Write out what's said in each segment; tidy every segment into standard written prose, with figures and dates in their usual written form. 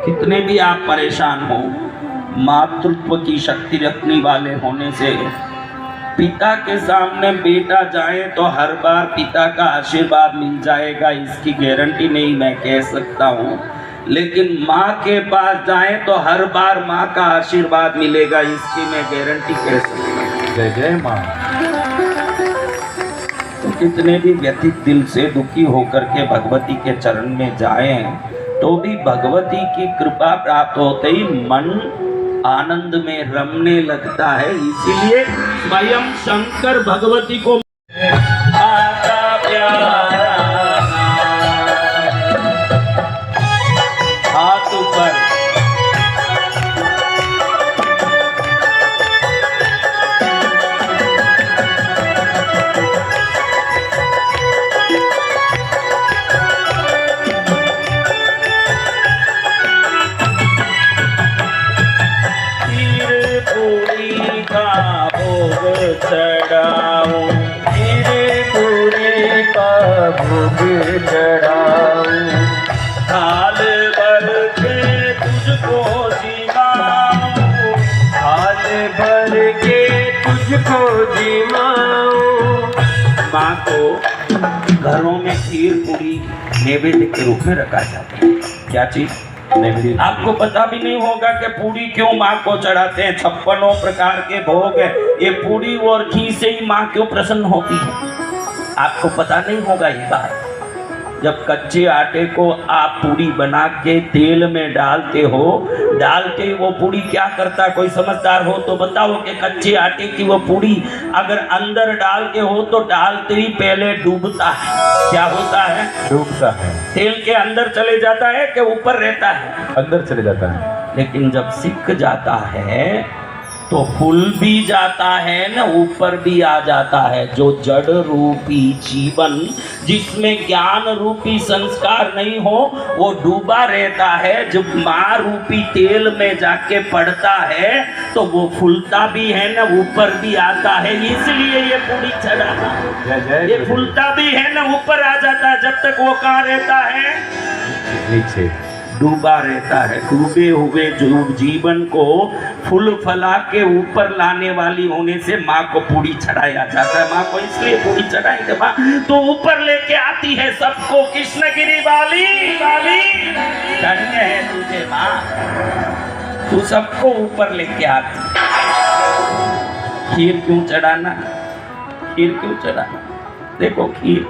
कितने भी आप परेशान हो, मातृत्व की शक्ति रखने वाले होने से पिता के सामने बेटा जाए तो हर बार पिता का आशीर्वाद मिल जाएगा इसकी गारंटी नहीं मैं कह सकता हूँ, लेकिन माँ के पास जाए तो हर बार माँ का आशीर्वाद मिलेगा इसकी मैं गारंटी कह सकता हूँ। जय जय माँ। तो कितने भी व्यथित दिल से दुखी होकर के भगवती के चरण में जाएं तो भी भगवती की कृपा प्राप्त होते ही मन आनंद में रमने लगता है। इसीलिए स्वयं शंकर भगवती को आता प्यारा हाथ ऊपर चढ़ाऊं तेरे पूरे का भोग चढ़ाऊं, थाल भर के तुझको जिमाऊं, थाल भर के तुझको जिमाऊं। माँ को घरों में खीर पूरी नैवेद्य के रूप में रखा जाता है। क्या चीज आपको पता भी नहीं होगा कि पूरी क्यों माँ को चढ़ाते हैं। 56 प्रकार के भोग है, ये पूरी और घी से ही माँ क्यों प्रसन्न होती है आपको पता नहीं होगा ये बात। जब कच्चे आटे को आप पूरी बना के तेल में डालते हो, डालते ही वो पूरी क्या करता, कोई समझदार हो तो बताओ कि कच्चे आटे की वो पूरी अगर अंदर डाल के हो तो डालते ही पहले डूबता है। क्या होता है? डूबता है। तेल के अंदर चले जाता है कि ऊपर रहता है? अंदर चले जाता है। लेकिन जब सिक जाता है तो फूल भी जाता है ना, ऊपर भी आ जाता है। जो जड़ रूपी जीवन जिसमें ज्ञान रूपी संस्कार नहीं हो वो डूबा रहता है। जब माँ रूपी तेल में जाके पड़ता है तो वो फूलता भी है ना, ऊपर भी आता है। इसलिए ये पूरी चढ़ाना, ये फूलता भी है ना, ऊपर आ जाता है। जब तक वो कहाँ रहता है? नीचे डूबा रहता है। डूबे हुए जो जीवन को फूल फला के ऊपर लाने वाली होने से माँ को पूरी चढ़ाया जाता है। माँ को इसलिए पूरी चढ़ाएंगे, माँ तो ऊपर लेके आती है सबको। कृष्णगिरी वाली वाली धन्य है तुझे माँ, तू सबको ऊपर लेके आती। खीर क्यों चढ़ाना? खीर क्यों चढ़ाना? देखो खीर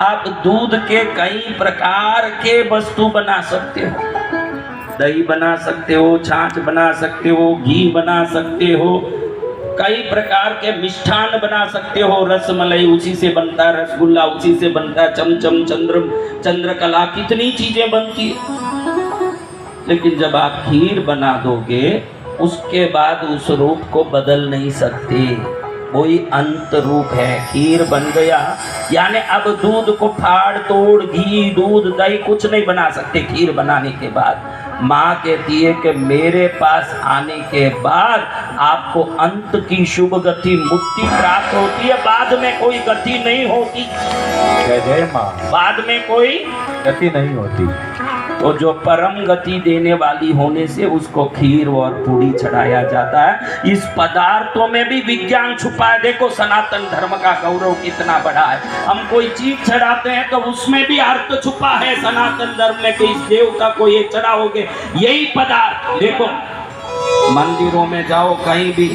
आप दूध के कई प्रकार के वस्तु बना सकते हो। दही बना सकते हो, छाछ बना सकते हो, घी बना सकते हो, कई प्रकार के मिष्ठान बना सकते हो। रसमलाई उसी से बनता है, रसगुल्ला उसी से बनता है, चमचम, चंद्रकला, कितनी चीजें बनती है। लेकिन जब आप खीर बना दोगे उसके बाद उस रूप को बदल नहीं सकते। कोई अंत रूप है। खीर बन गया यानी अब दूध को फाड़ तोड़ घी दूध दही कुछ नहीं बना सकते। खीर बनाने के बाद माँ कहती है कि मेरे पास आने के बाद आपको अंत की शुभ गति मुक्ति प्राप्त होती है, बाद में कोई गति नहीं होती। जय जय माँ। बाद में कोई गति नहीं होती। तो जो परम गति देने वाली होने से उसको खीर और पूरी चढ़ाया जाता है। इस पदार्थों में भी विज्ञान छुपा है। देखो सनातन धर्म का गौरव कितना बड़ा है। हम कोई चीज चढ़ाते हैं तो उसमें भी अर्थ छुपा है सनातन धर्म में कि इस देवता को ये चढ़ाओगे, यही पदार्थ। देखो मंदिरों में जाओ कहीं भी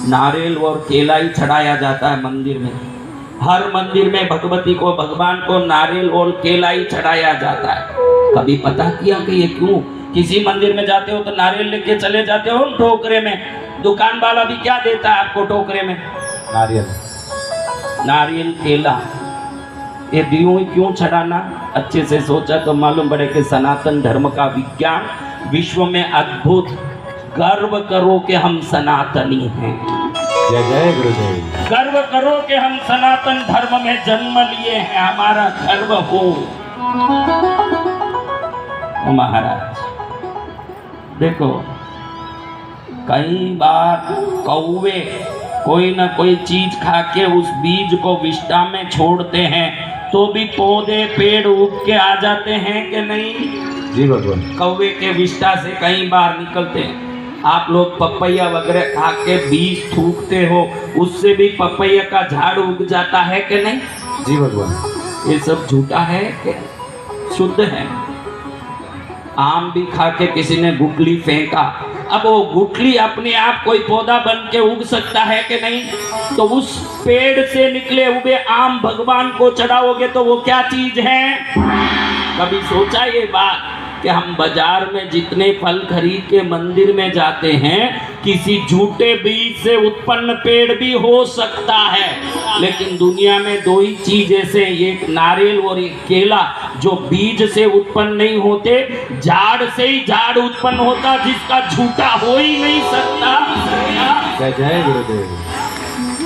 नारियल और केला ही चढ़ाया जाता है। मंदिर में हर मंदिर में भगवती को भगवान को नारियल और केला ही चढ़ाया जाता है। कभी पता किया कि ये क्यों? किसी मंदिर में जाते हो तो नारियल लेके चले जाते हो टोकरे में, दुकान वाला भी क्या देता है आपको टोकरे में? नारियल केला। ये दियों क्यों चढ़ाना? अच्छे से सोचा तो मालूम पड़े कि सनातन धर्म का विज्ञान विश्व में अद्भुत। गर्व करो कि हम सनातनी हैं। जय जय गुरुदेव। गर्व करो कि हम सनातन धर्म में जन्म लिए हैं, हमारा गर्व हो। महाराज देखो कई बार कौवे कोई ना कोई चीज खा के उस बीज को विष्ठा में छोड़ते हैं तो भी पौधे पेड़ उग के आ जाते हैं कि नहीं? जी भगवान। कौवे के विष्ठा से कई बार निकलते हैं। आप लोग पपैया वगैरह खा के बीज थूकते हो, उससे भी पपैया का झाड़ उग जाता है कि नहीं? जी भगवान। ये सब झूठा है क्या? शुद्ध है। आम भी खा के किसी ने गुठली फेंका, अब वो गुठली अपने आप कोई पौधा बन के उग सकता है कि नहीं? तो उस पेड़ से निकले हुए आम भगवान को चढ़ाओगे तो वो क्या चीज है? कभी सोचा ये बात कि हम बाजार में जितने फल खरीद के मंदिर में जाते हैं, किसी झूठे बीज से उत्पन्न पेड़ भी हो सकता है, लेकिन दुनिया में दो ही चीज ऐसे, एक नारियल और एक केला, जो बीज से उत्पन्न नहीं होते, झाड़ से ही झाड़ उत्पन्न होता, जिसका झूठा हो ही नहीं सकता। जय जय गुरुदेव।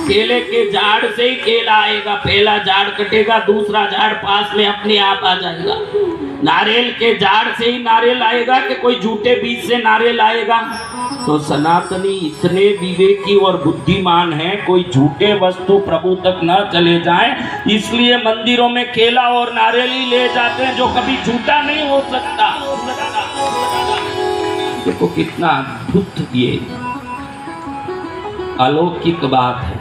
केले के झाड़ से ही केला आएगा, पहला झाड़ कटेगा, दूसरा झाड़ पास में अपने आप आ जाएगा। नारियल के झाड़ से ही नारियल आएगा कि कोई झूठे बीज से नारियल आएगा? तो सनातनी इतने विवेकी और बुद्धिमान हैं, कोई झूठे वस्तु प्रभु तक न चले जाएं, इसलिए मंदिरों में केला और नारियल ही ले जाते हैं, जो कभी झूठा नहीं हो सकता। देखो कितना अद्भुत ये अलौकिक बात है।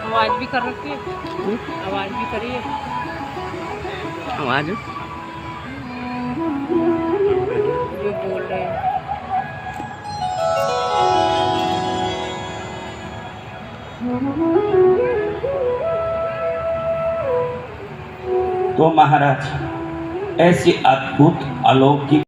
आवाज भी कर रखी है, आवाज भी करिए, आवाज जो बोल रहे हैं। तो महाराज ऐसी अद्भुत अलौकिक